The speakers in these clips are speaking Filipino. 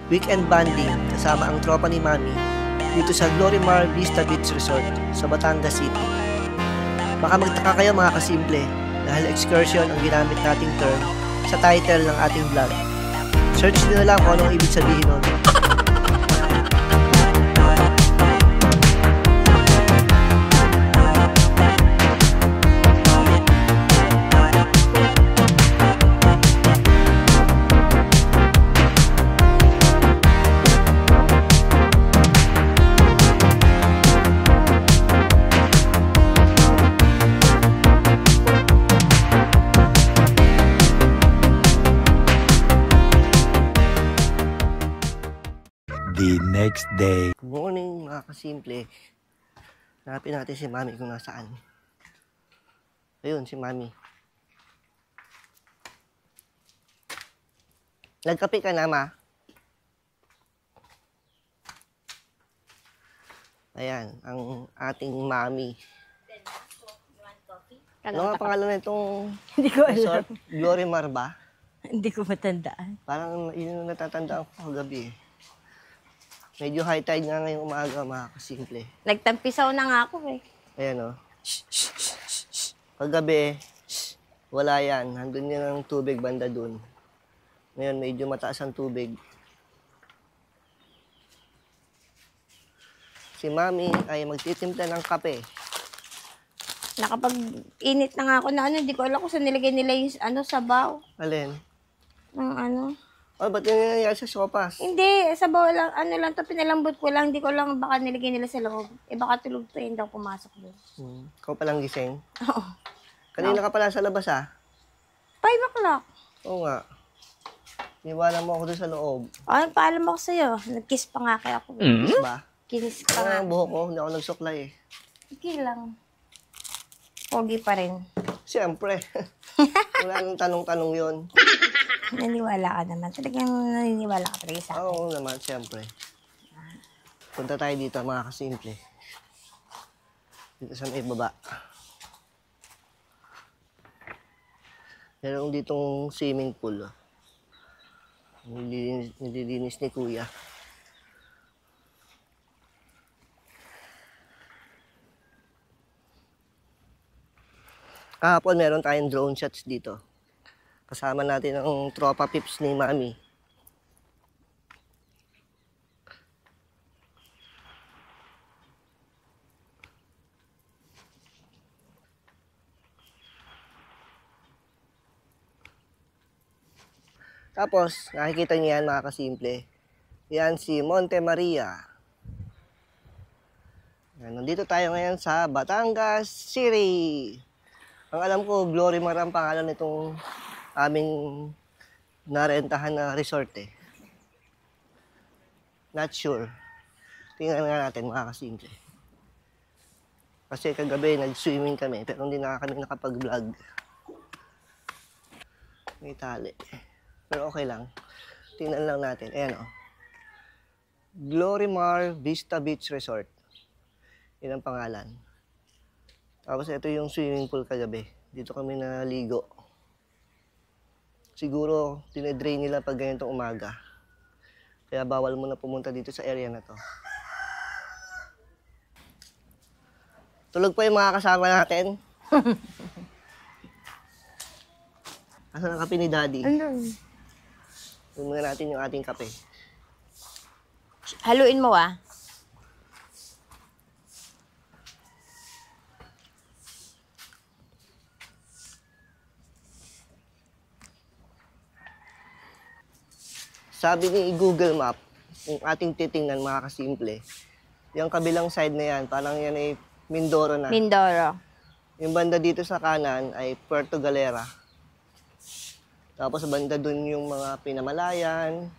weekend banding kasama ang tropa ni Mami dito sa Glorimar Vista Beach Resort sa Batangas City. Baka magtaka kayo mga kasimple dahil excursion ang ginamit nating term sa title ng ating vlog. Search nyo na lang kung anong ibig sabihin nun. The next day. Good morning mga kasimple. Hanapin natin si Mami kung nasaan. Ayun si Mami. Nagkape ka na, Ma? Ayan, ang ating Mami. Ano nga pangalan na itong Hindi ko alam. resort? Glorimar ba? Hindi ko matandaan. Parang yun yung natatandaan ko kagabi. Medyo high tide nga ngayong umaga, mga kasimple. Nagtampisaw na nga ako eh. Ayan o. Kagabi, wala yan. Nandun yan ang tubig banda dun. Ngayon, medyo mataas ang tubig. Si Mami ay magtitimpla ng kape. Nakapag-init na nga ako na hindi ko alam kung saan nilagay nila yung sabaw. Alin? Ng Oh, ba't yung nangyayari sa sopas? Hindi, sabaw lang, lang to, pinalambot ko lang. Hindi ko lang baka nilagay nila sa loob. Baka tulog to yun daw pumasok doon. Ikaw palang gising? Oo. Kanina ka pala sa labas, 5 o'clock. Oo nga. Niwala mo ako doon sa loob. Ay, paalam ako sa'yo. Nag-kiss pa nga kaya ako. Kiss ba? Kiss pa Ano nga. ang buhok ko? Hindi ako nagsuklay eh. Sige lang. Pogi pa rin. Siyempre. Wala nang tanong-tanong yun. Naniwala ka naman. Talagang naniniwala ka talaga sa akin. Oo naman, siyempre. Punta tayo dito, mga kasimple. Dito sa may baba. Meron ditong swimming pool. Nililinis ni Kuya. Kahapon meron tayong drone shots dito. Kasama natin ang tropa pips ni Mami. Tapos, nakikita niyo yan mga kasimple. Yan si Monte Maria. Yan, nandito tayo ngayon sa Batangas City. Ang alam ko, Glorimar ang pangalan nitong aming narentahan na resort eh. Not sure. Tingnan nga natin mga kasimple. Kasi kagabi nag-swimming kami pero hindi na kami nakapag-vlog. May tali. Pero okay lang. Tingnan lang natin. Ayan o. Glorimar Vista Beach Resort. Yan ang pangalan. Tapos ito yung swimming pool kagabi. Dito kami naligo. Siguro, dinedrain nila pag ganitong umaga. Kaya bawal mo na pumunta dito sa area na to. Tulog pa yung mga kasama natin. Asan ang kape ni Daddy? Ano? Huwag muna natin yung ating kape. Haluin mo ah. Sabi ni Google Map, yung ating titingnan mga kasimple, yung kabilang side na yan, parang yan ay Mindoro na. Mindoro. Yung banda dito sa kanan ay Puerto Galera. Tapos banda dun yung mga Pinamalayan,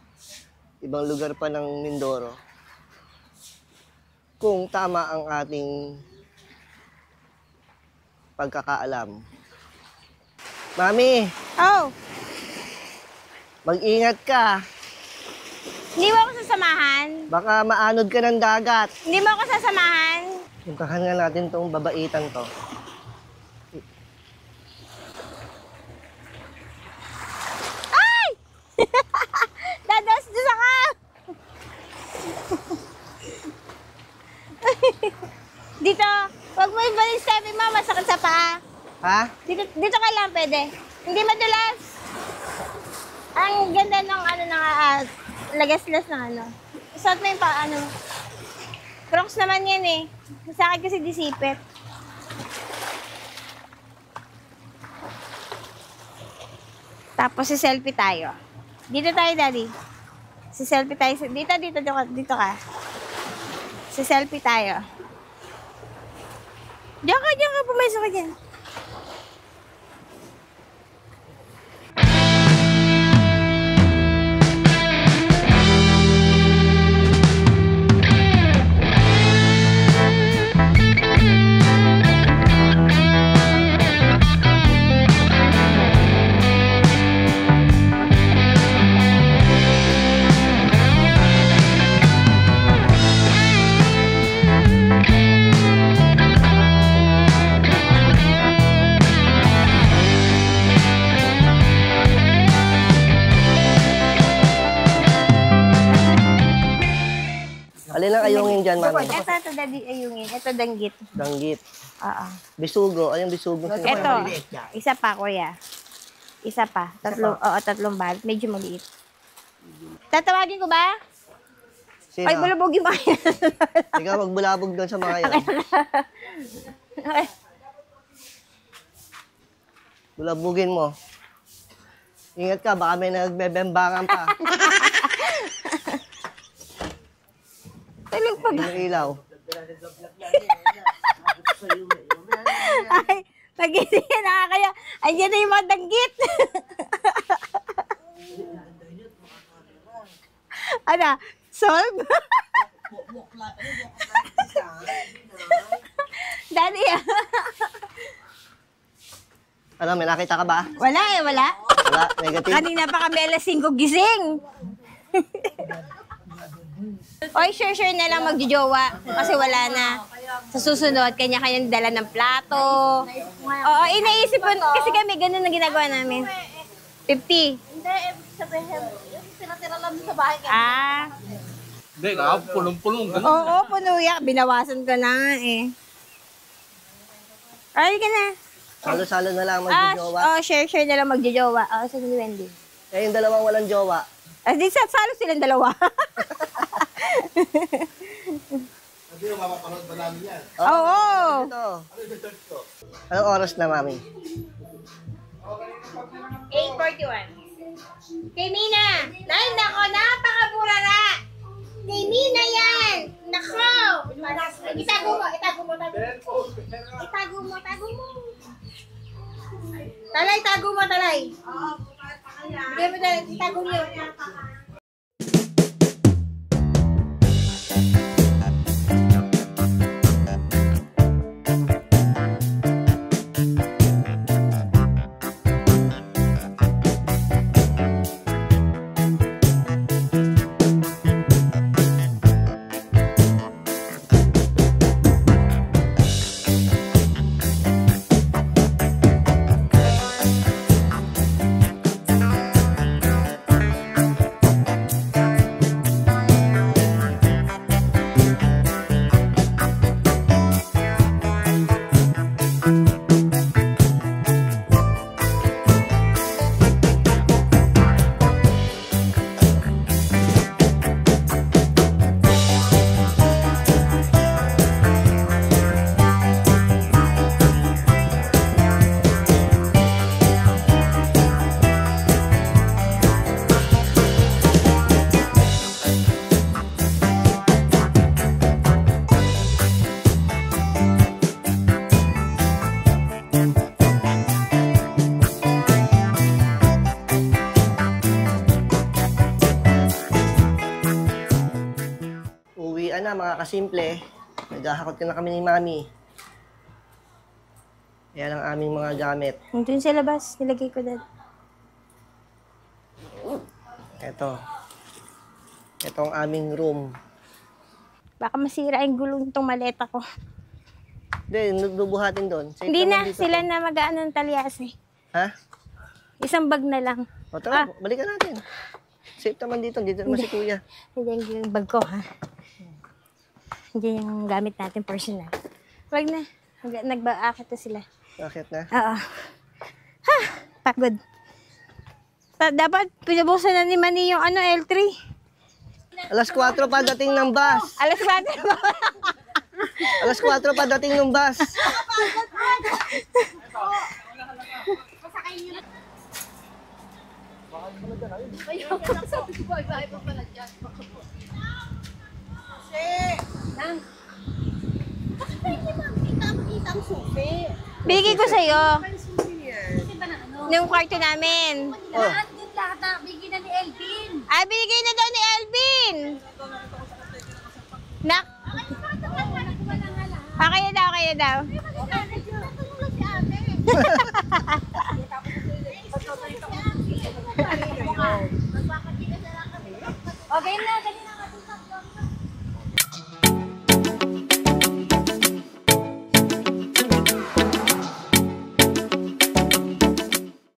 ibang lugar pa ng Mindoro. Kung tama ang ating pagkakaalam. Mami, Oh! mag-ingat ka. Hindi mo ako sasamahan? Baka maanod ka ng dagat. Hindi mo ako sasamahan? Puntahan nga natin tong babaitan to. Ay! Dadastos ka! Dito, wag mo ibalik sabi mo, masakit sa paa. Ha? Dito ka lang pwede. Hindi madulas. Ang ganda ng ano na lagas-las ng ano. Suot mo yung paa, ano. Crocs naman yan eh. Sa akin kasi disipit. Tapos si selfie tayo. Dito tayo, Daddy. Si selfie tayo. Dito ka. Si selfie tayo. Diyan ka. Pumayso ka dyan. Alin ang ayungin dyan, mami? Ito, Daddy, ayungin. Ito, danggit. Danggit. Oo. Bisugo. Anong bisugo? Ito, isa pa, kuya. Isa pa. Tatlong bal. Medyo maliit. Tatawagin ko ba? Sino? Ay, bulabog yung mga yan. Ikaw magbulabog doon sa mga yan. Bulabugin mo. Ingat ka, baka may nagbebembangan pa. Talag pag... Yung ilaw. Ay, pag hindi nakakaya. Andiyan na yung mga danggit. Ano? Solve? Daddy, Ano, may nakita ka ba? wala eh, wala. Wala, negative. Kanina pa kami alas 5 gising. Oy, sure na lang magjojowa. Kasi wala na. Sa susunod, kanya-kanyang dala ng plato. Oo, inaisip ko. Kasi kami, ganun na ginagawa namin. 50. Hindi, sabihin, tira-tira lang sa bahay. Ah. Hindi, punong-punong. Oo, puno yan. Binawasan ko na nga eh. Ay, ka na. Salo-salo na lang magjojowa. Share na lang magjojowa. Sa ni Wendy. Eh, yung dalawang walang jowa. Di salo silang dalawa. Hindi, mapapanood ba namin yan? Oo. Ito. Anong oras na, mami? 8:41. Kay Mina! Nay, nako, napakabura na! Kay Mina yan! Nako! Itago mo. Talay, tago mo, talay. Bigyan mo talay, itago niyo. Na mga kasimple, naghahakot na kami ni Mami. Yan ang aming mga gamit. Doon sa labas, nilagay ko dad. Ito ang aming room. Baka masira yung gulong nitong maleta ko. Hindi, bubuhatin doon. Safe Hindi naman na, dito sila to. na mag-ano ng talyas eh. Ha? Isang bag na lang. O tara, balikan natin. Safe naman dito naman si Kuya. Hindi yung bag ko ha. Hindi yung gamit natin personal. Wag na. Nagbaakit na sila. Bakit na? Oo. Ha! Pagod. Dapat pinubusan na ni Manny yung L3. Alas 4 pa dating ng bus. Alas 4 ba? Alas 4 pa dating ng bus. Bigay ko sa'yo. Kasi ba na ano? Yung kwarto namin. Oh. Lahat din lahat na bigyan na ni Elvin. Ah, binigay na daw ni Alvin. Nak. Okay na daw, okay na daw. Okay na, ganyan